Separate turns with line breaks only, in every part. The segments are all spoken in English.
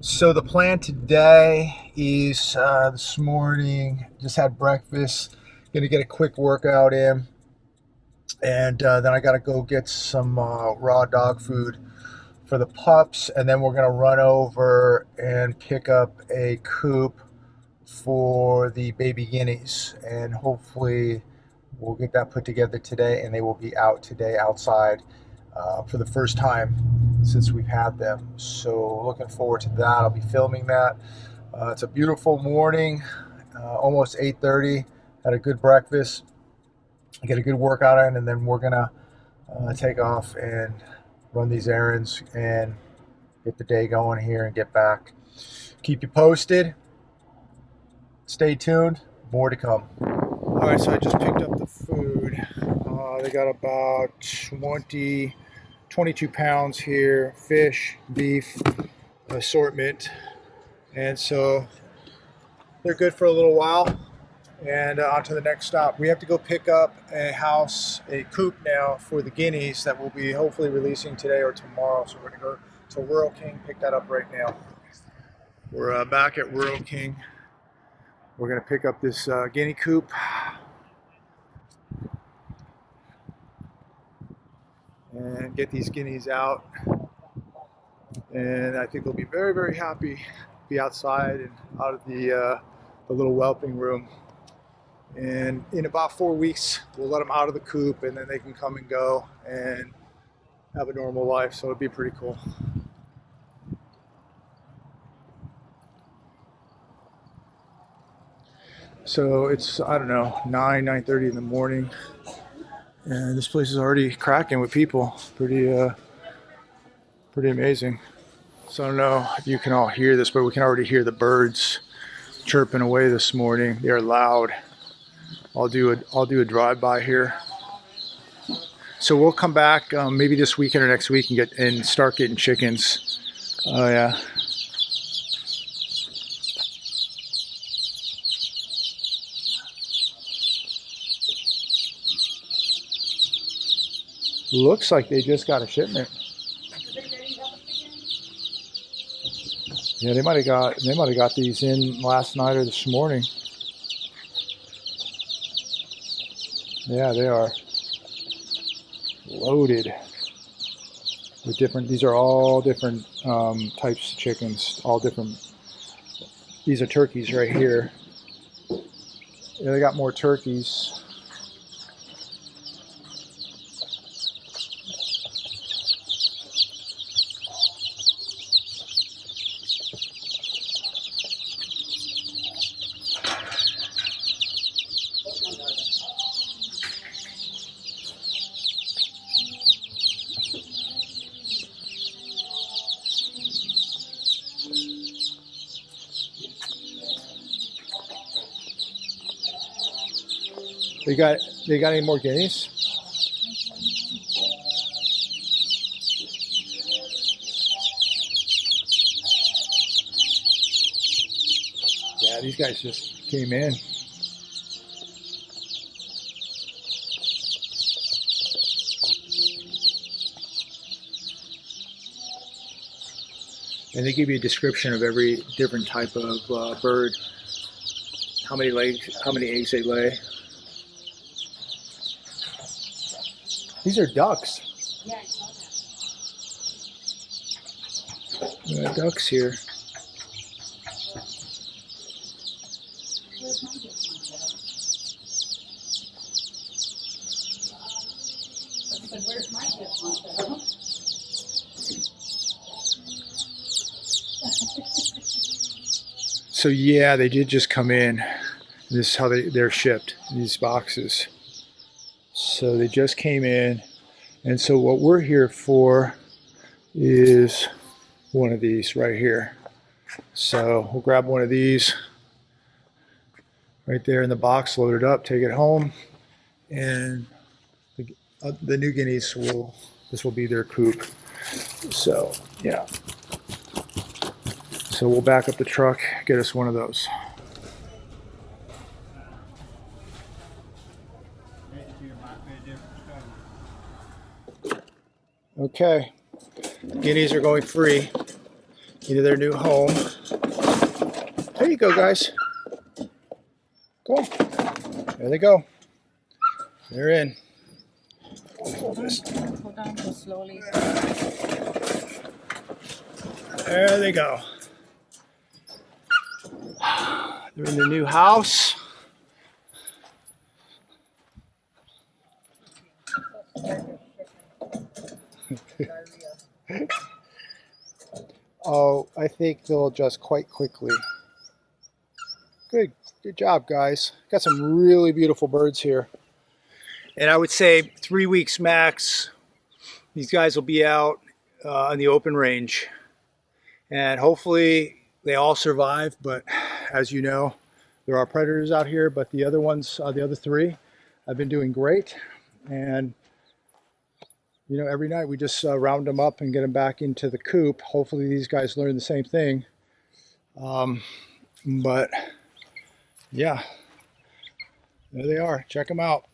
So the plan today is this morning, just had breakfast, gonna get a quick workout in, and then I gotta go get some raw dog food for the pups, and then we're gonna run over and pick up a coop for the baby guineas, and hopefully we'll get that put together today, and they will be out today outside for the first time since we've had them. So looking forward to that. I'll be filming that. It's a beautiful morning, almost 8:30. Had a good breakfast, get a good workout in, and then we're gonna take off and run these errands and get the day going here and get back. Keep you posted. Stay tuned. More to come. All right, so I just picked up the food. They got about 22 pounds here, fish, beef, assortment. And so they're good for a little while, and on to the next stop. We have to go pick up a coop now for the guineas that we'll be hopefully releasing today or tomorrow. So we're gonna go to Rural King, pick that up right now. We're back at Rural King. We're gonna pick up this guinea coop. And get these guineas out. And I think they'll be very, very happy to be outside and out of the little whelping room. And in about 4 weeks, we'll let them out of the coop, and then they can come and go and have a normal life. So it'd be pretty cool. So it's, I don't know, 9:30 in the morning, and this place is already cracking with people. Pretty amazing. So I don't know if you can all hear this, but we can already hear the birds chirping away this morning. They're loud. I'll do a drive-by here. So we'll come back maybe this weekend or next week and start getting chickens. Oh yeah. Looks like they just got a shipment. Yeah, they might have got these in last night or this morning. Yeah, they are loaded with different. These are all different types of chickens. All different. These are turkeys right here. Yeah, they got more turkeys. They got any more guineas? Yeah, these guys just came in. And they give you a description of every different type of bird, how many eggs they lay. These are ducks.
Yeah, I saw that.
We got ducks here.
Where's my gift I said, where's my gift
So yeah, they did just come in. This is how they're shipped, these boxes. So they just came in, and so what we're here for is one of these right here. So we'll grab one of these right there in the box, load it up, take it home, and the new guineas this will be their coop. So yeah. So we'll back up the truck, get us one of those. Okay, guineas are going free. into their new home. There you go, guys. Go on. There they go. They're in.
Hold on, go slowly.
There they go. They're in their new house. Oh, I think they'll adjust quite quickly. Good job, guys. Got some really beautiful birds here. And I would say 3 weeks max, these guys will be out in the open range. And hopefully they all survive, but as you know, there are predators out here, but the other ones, the other 3, have been doing great. And you know, every night we just round them up and get them back into the coop. Hopefully these guys learn the same thing. But yeah, there they are. Check them out.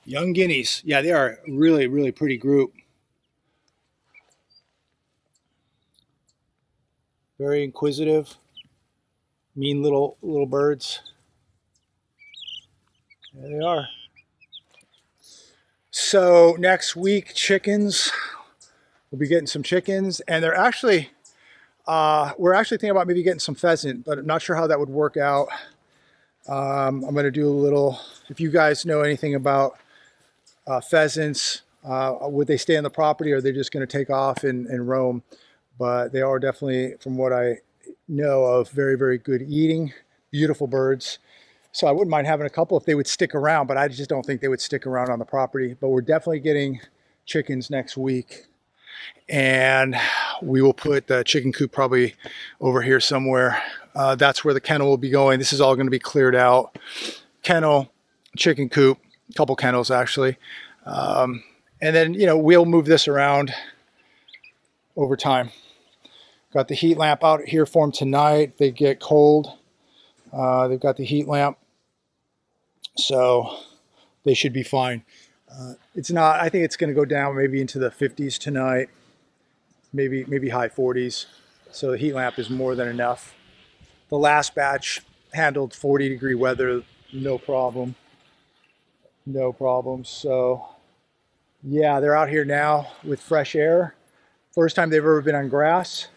Young guineas. Yeah, they are a really, really pretty group. Very inquisitive, mean little birds. There they are. So next week, chickens. We'll be getting some chickens, and they're actually, we're actually thinking about maybe getting some pheasant, but I'm not sure how that would work out. I'm going to do a little, if you guys know anything about pheasants, would they stay on the property, or are they just going to take off and roam? But they are definitely, from what I know of, very, very good eating, beautiful birds. So I wouldn't mind having a couple if they would stick around, but I just don't think they would stick around on the property. But we're definitely getting chickens next week. And we will put the chicken coop probably over here somewhere. That's where the kennel will be going. This is all going to be cleared out. Kennel, chicken coop, a couple kennels actually. And then, you know, we'll move this around over time. Got the heat lamp out here for them tonight. They get cold. They've got the heat lamp, so they should be fine. It's not, I think it's going to go down maybe into the 50s tonight, maybe high 40s. So the heat lamp is more than enough. The last batch handled 40-degree weather, no problem. No problem. So yeah, they're out here now with fresh air. First time they've ever been on grass.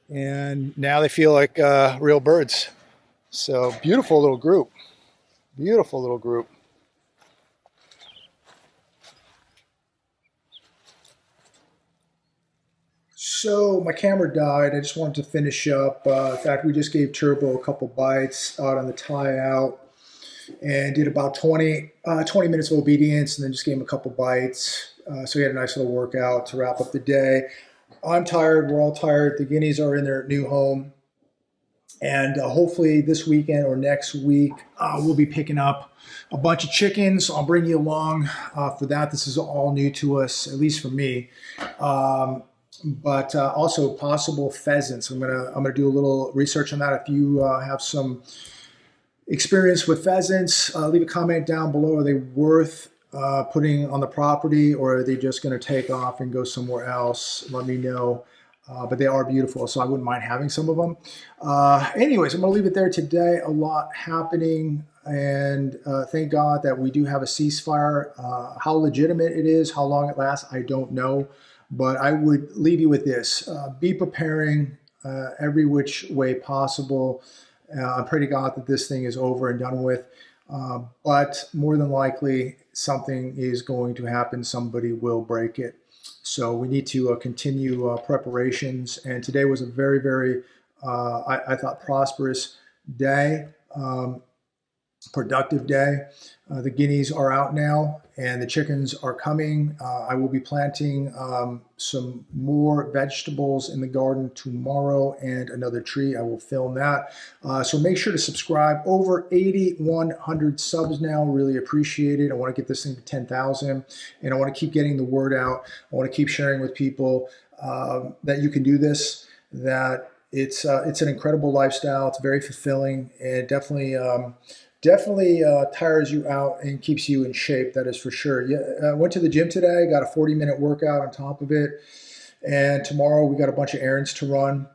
And now they feel like real birds. So beautiful little group. Beautiful little group. So my camera died. I just wanted to finish up. In fact, we just gave Turbo a couple bites out on the tie out and did about 20 minutes of obedience, and then just gave him a couple bites. So he had a nice little workout to wrap up the day. I'm tired. We're all tired. The guineas are in their new home. And hopefully this weekend or next week, we'll be picking up a bunch of chickens. I'll bring you along for that. This is all new to us, at least for me. But also possible pheasants. I'm gonna do a little research on that. If you have some experience with pheasants, leave a comment down below. Are they worth putting on the property, or are they just going to take off and go somewhere else? Let me know. But they are beautiful, so I wouldn't mind having some of them. Anyways, I'm going to leave it there today. A lot happening, and thank God that we do have a ceasefire. How legitimate it is, how long it lasts, I don't know. But I would leave you with this. Be preparing every which way possible. I pray to God that this thing is over and done with. But more than likely, something is going to happen. Somebody will break it. So we need to continue preparations. And today was a very, very, I thought, prosperous day, productive day. The guineas are out now, and the chickens are coming. I will be planting some more vegetables in the garden tomorrow, and another tree. I will film that. So make sure to subscribe. Over 8,100 subs now. Really appreciate it. I want to get this thing to 10,000, and I want to keep getting the word out. I want to keep sharing with people that you can do this, that it's an incredible lifestyle. It's very fulfilling, and definitely tires you out and keeps you in shape. That is for sure. Yeah, I went to the gym today, got a 40-minute workout on top of it, And tomorrow we got a bunch of errands to run,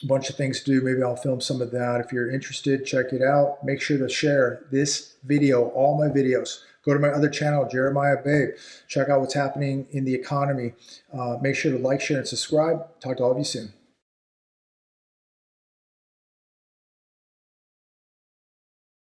a bunch of things to do. Maybe I'll film some of that. If you're interested, check it out. Make sure to share this video, all my videos. Go to my other channel, Jeremiah Babe. Check out what's happening in the economy. Make sure to like, share, and subscribe. Talk to all of you soon.